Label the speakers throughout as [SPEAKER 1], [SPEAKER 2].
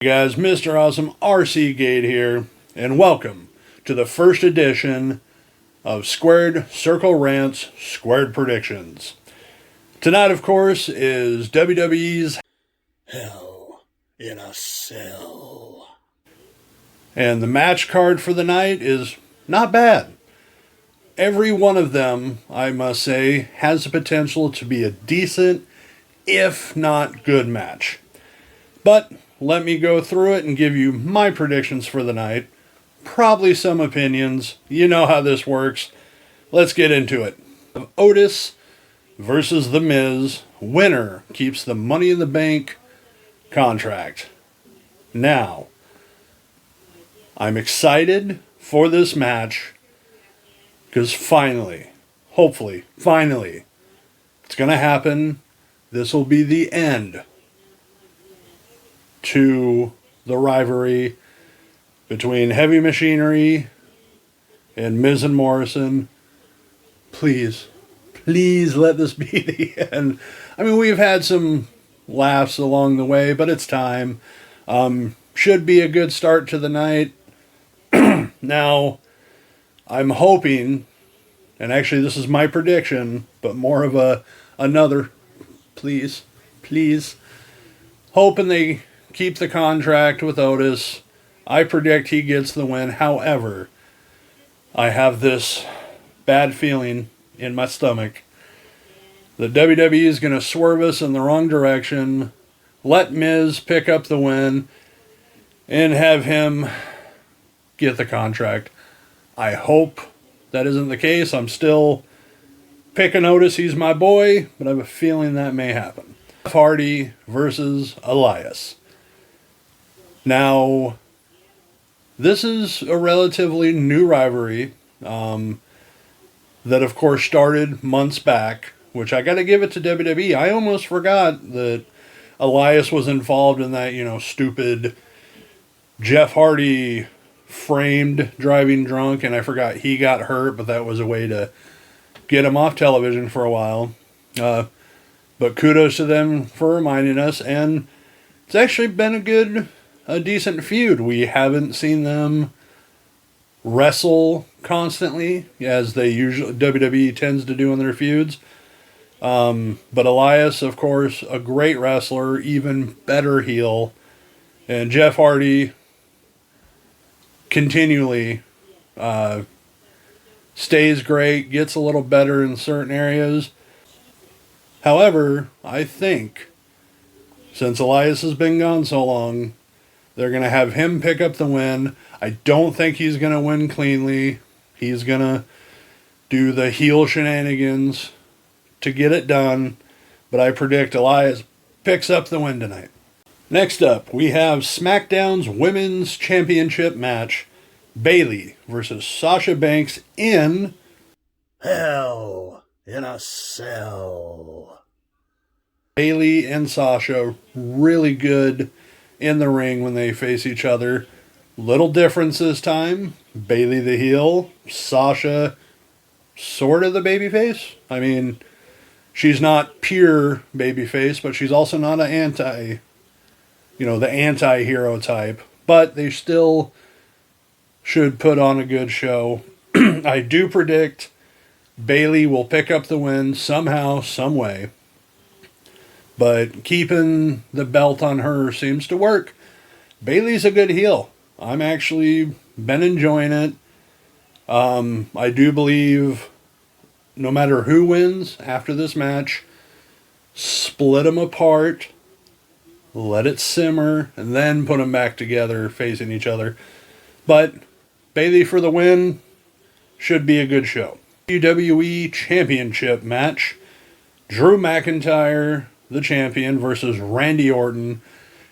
[SPEAKER 1] Hey guys, Mr. Awesome RC Gate here, and welcome to the first edition of Squared Circle Rants Squared Predictions. Tonight, of course, is WWE's Hell in a Cell. And the match card for the night is not bad. Every one of them, I must say, has the potential to be a decent, if not good match. But let me go through it and give you my predictions for the night. Probably some opinions. You know how this works. Let's get into it. Otis versus The Miz. Winner keeps the Money in the Bank contract. Now, I'm excited for this match because finally, hopefully, finally, it's going to happen. This will be the end to the rivalry between Heavy Machinery and Miz and Morrison. Please let this be the end. I mean, we've had some laughs along the way, but it's time. Should be a good start to the night. Now, I'm hoping, and actually this is my prediction, but more of another, please, hoping they keep the contract with Otis. I predict he gets the win. However, I have this bad feeling in my stomach that WWE is going to swerve us in the wrong direction, let Miz pick up the win, and have him get the contract. I hope that isn't the case. I'm still picking Otis. He's my boy, but I have a feeling that may happen. Jeff Hardy versus Elias. Now, this is a relatively new rivalry that, of course, started months back, which I got to give it to WWE. I almost forgot that Elias was involved in that, stupid Jeff Hardy framed driving drunk, and I forgot he got hurt, but that was a way to get him off television for a while. But kudos to them for reminding us, and it's actually been a decent feud. We haven't seen them wrestle constantly, as they usually WWE tends to do in their feuds. But Elias, of course, a great wrestler, even better heel, and Jeff Hardy continually stays great, gets a little better in certain areas. However, I think since Elias has been gone so long, they're going to have him pick up the win. I don't think he's going to win cleanly. He's going to do the heel shenanigans to get it done. But I predict Elias picks up the win tonight. Next up, we have SmackDown's Women's Championship match. Bayley versus Sasha Banks in Hell in a Cell. Bayley and Sasha really good in the ring when they face each other. Little difference this time. Bayley the heel, Sasha sort of the babyface. I mean, she's not pure babyface, but she's also not the anti-hero type. But they still should put on a good show. I do predict Bayley will pick up the win somehow, some way. But keeping the belt on her seems to work. Bayley's a good heel. I'm actually been enjoying it. I do believe no matter who wins after this match, split them apart, let it simmer, and then put them back together facing each other. But Bayley for the win should be a good show. WWE Championship match. Drew McIntyre, the champion, versus Randy Orton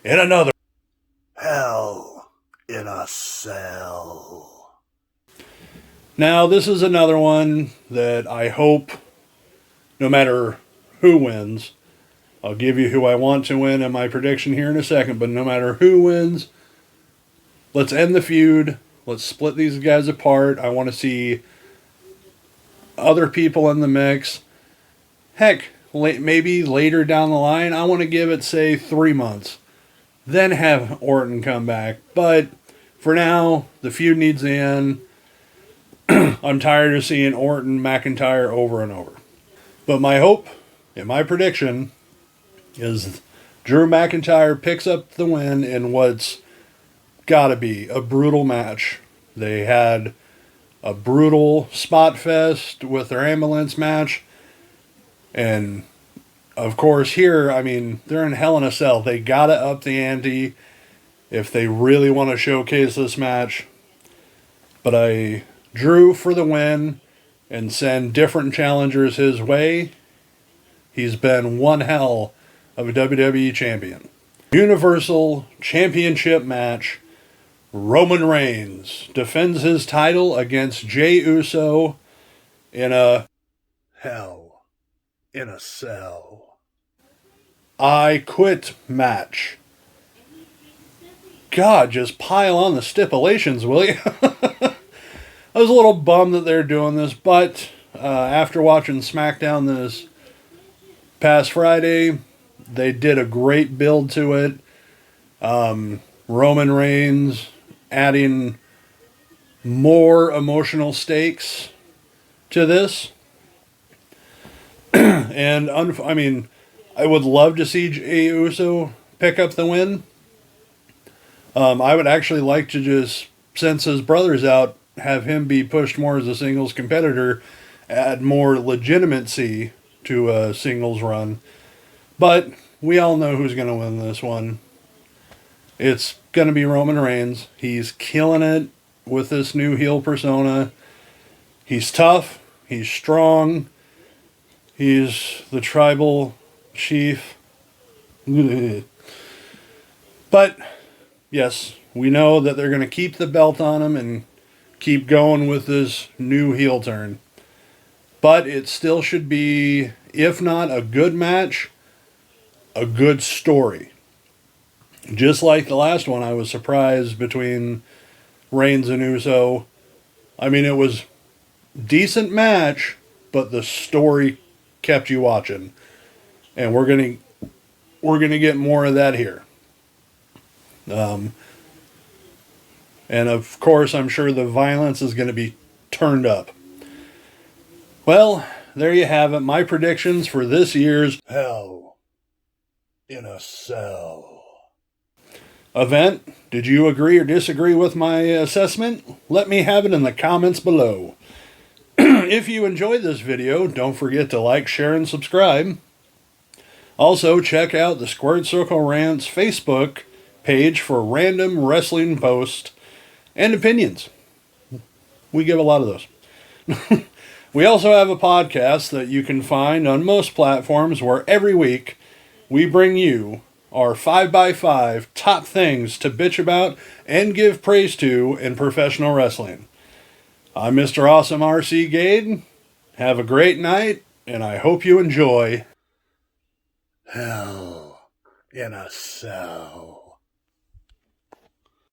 [SPEAKER 1] in another Hell in a Cell. Now, this is another one that I hope, no matter who wins, I'll give you who I want to win in my prediction here in a second, but no matter who wins, let's end the feud. Let's split these guys apart. I want to see other people in the mix. Heck, maybe later down the line, I want to give it, say, 3 months. then have Orton come back. But for now, the feud needs to end. I'm tired of seeing Orton McIntyre over and over. But my hope and my prediction is Drew McIntyre picks up the win in what's got to be a brutal match. They had a brutal spot fest with their ambulance match. And of course, here, I mean, they're in Hell in a Cell. They got to up the ante if they really want to showcase this match. But I drew for the win and send different challengers his way. He's been one hell of a WWE champion. Universal Championship match. Roman Reigns defends his title against Jey Uso in a Hell in a Cell. I Quit match. God, just pile on the stipulations, will you? I was a little bummed that they're doing this, but after watching SmackDown this past Friday, they did a great build to it. Roman Reigns adding more emotional stakes to this. And, I mean, I would love to see Jey Uso pick up the win. I would actually like to just, since his brother's out, have him be pushed more as a singles competitor, add more legitimacy to a singles run. But we all know who's going to win this one. It's going to be Roman Reigns. He's killing it with this new heel persona. He's tough. He's strong. He's the tribal chief. But, yes, we know that they're going to keep the belt on him and keep going with this new heel turn. But it still should be, if not a good match, a good story. Just like the last one, I was surprised between Reigns and Uso. I mean, it was decent match, but the story kept you watching. And we're gonna get more of that here. And of course, I'm sure the violence is going to be turned up. Well, there you have it. My predictions for this year's Hell in a Cell event. Did you agree or disagree with my assessment? Let me have it in the comments below. If you enjoyed this video, don't forget to like, share, and subscribe. Also, check out the Squared Circle Rants Facebook page for random wrestling posts and opinions. We give a lot of those. We also have a podcast that you can find on most platforms where every week we bring you our 5x5 top things to bitch about and give praise to in professional wrestling. I'm Mr. Awesome RC Gade. Have a great night, and I hope you enjoy Hell in a Cell.